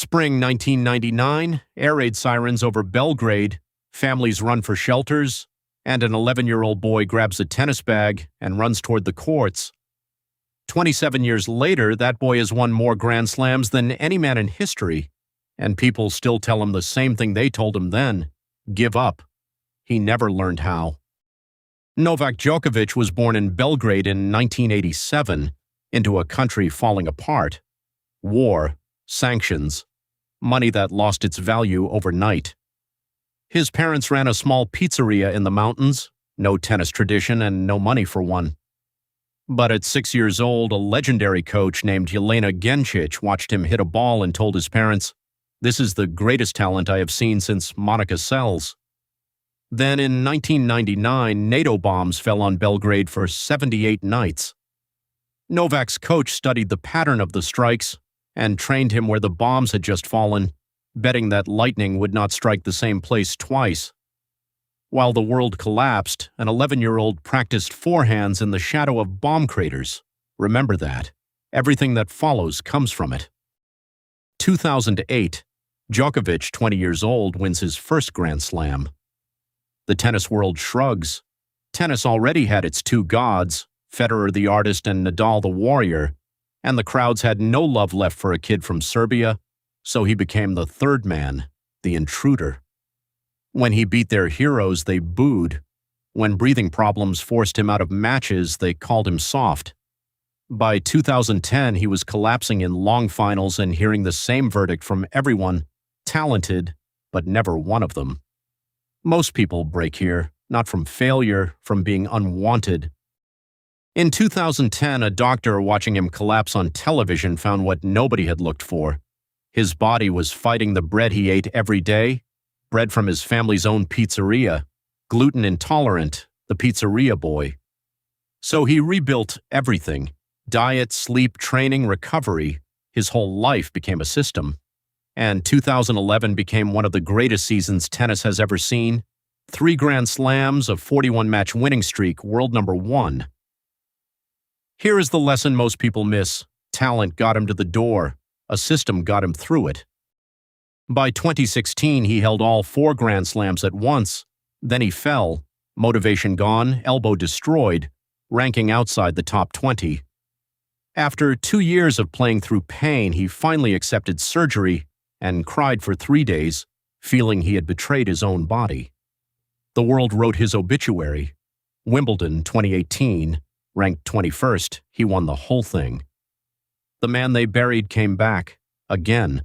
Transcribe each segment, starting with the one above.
Spring 1999, air raid sirens over Belgrade, families run for shelters, and an 11-year-old boy grabs a tennis bag and runs toward the courts. 27 years later, that boy has won more Grand Slams than any man in history, and people still tell him the same thing they told him then: give up. He never learned how. Novak Djokovic was born in Belgrade in 1987, into a country falling apart. War, sanctions, money that lost its value overnight. His parents ran a small pizzeria in the mountains, no tennis tradition and no money for one. But at 6 years old, a legendary coach named Jelena Gencic watched him hit a ball and told his parents, "This is the greatest talent I have seen since Monica Seles." Then in 1999, NATO bombs fell on Belgrade for 78 nights. Novak's coach studied the pattern of the strikes and trained him where the bombs had just fallen, betting that lightning would not strike the same place twice. While the world collapsed, an 11-year-old practiced forehands in the shadow of bomb craters. Remember that. Everything that follows comes from it. 2008, Djokovic, 20 years old, wins his first Grand Slam. The tennis world shrugs. Tennis already had its two gods, Federer the artist and Nadal the warrior, and the crowds had no love left for a kid from Serbia, so he became the third man, the intruder. When he beat their heroes, they booed. When breathing problems forced him out of matches, they called him soft. By 2010, he was collapsing in long finals and hearing the same verdict from everyone: talented, but never one of them. Most people break here, not from failure, from being unwanted. In 2010, a doctor watching him collapse on television found what nobody had looked for. His body was fighting the bread he ate every day, bread from his family's own pizzeria, gluten intolerant, the pizzeria boy. So he rebuilt everything: diet, sleep, training, recovery. His whole life became a system. And 2011 became one of the greatest seasons tennis has ever seen. 3 Grand Slams, a 41-match winning streak, world number 1. Here is the lesson most people miss: talent got him to the door, a system got him through it. By 2016, he held all 4 Grand Slams at once. Then he fell, motivation gone, elbow destroyed, ranking outside the top 20. After 2 years of playing through pain, he finally accepted surgery and cried for 3 days, feeling he had betrayed his own body. The world wrote his obituary. Wimbledon 2018, ranked 21st, he won the whole thing. The man they buried came back, again.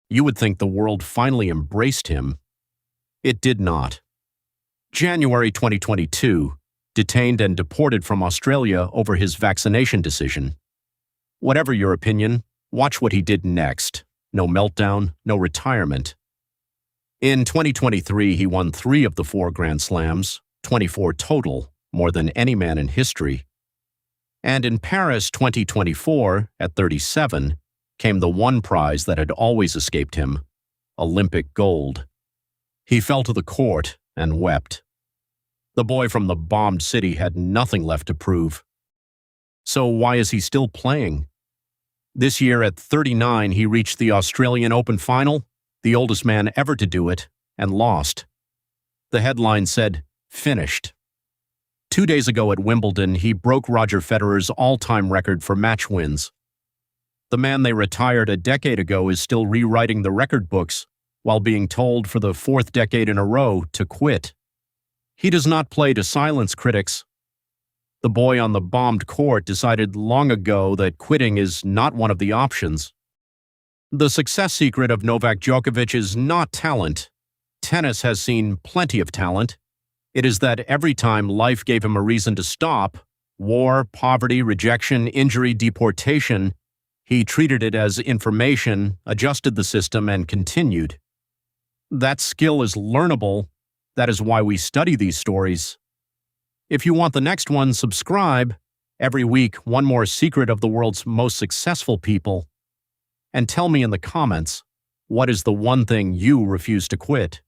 You would think the world finally embraced him. It did not. January 2022, detained and deported from Australia over his vaccination decision. Whatever your opinion, watch what he did next. No meltdown, no retirement. In 2023, he won 3 of the 4 Grand Slams, 24 total, more than any man in history. And in Paris 2024, at 37, came the one prize that had always escaped him: Olympic gold. He fell to the court and wept. The boy from the bombed city had nothing left to prove. So why is he still playing? This year at 39, he reached the Australian Open final, the oldest man ever to do it, and lost. The headline said, "Finished." 2 days ago at Wimbledon, he broke Roger Federer's all-time record for match wins. The man they retired a decade ago is still rewriting the record books while being told for the 4th decade in a row to quit. He does not play to silence critics. The boy on the bombed court decided long ago that quitting is not one of the options. The success secret of Novak Djokovic is not talent. Tennis has seen plenty of talent. It is that every time life gave him a reason to stop, war, poverty, rejection, injury, deportation, he treated it as information, adjusted the system, and continued. That skill is learnable. That is why we study these stories. If you want the next one, subscribe. Every week, one more secret of the world's most successful people. And tell me in the comments, what is the one thing you refuse to quit?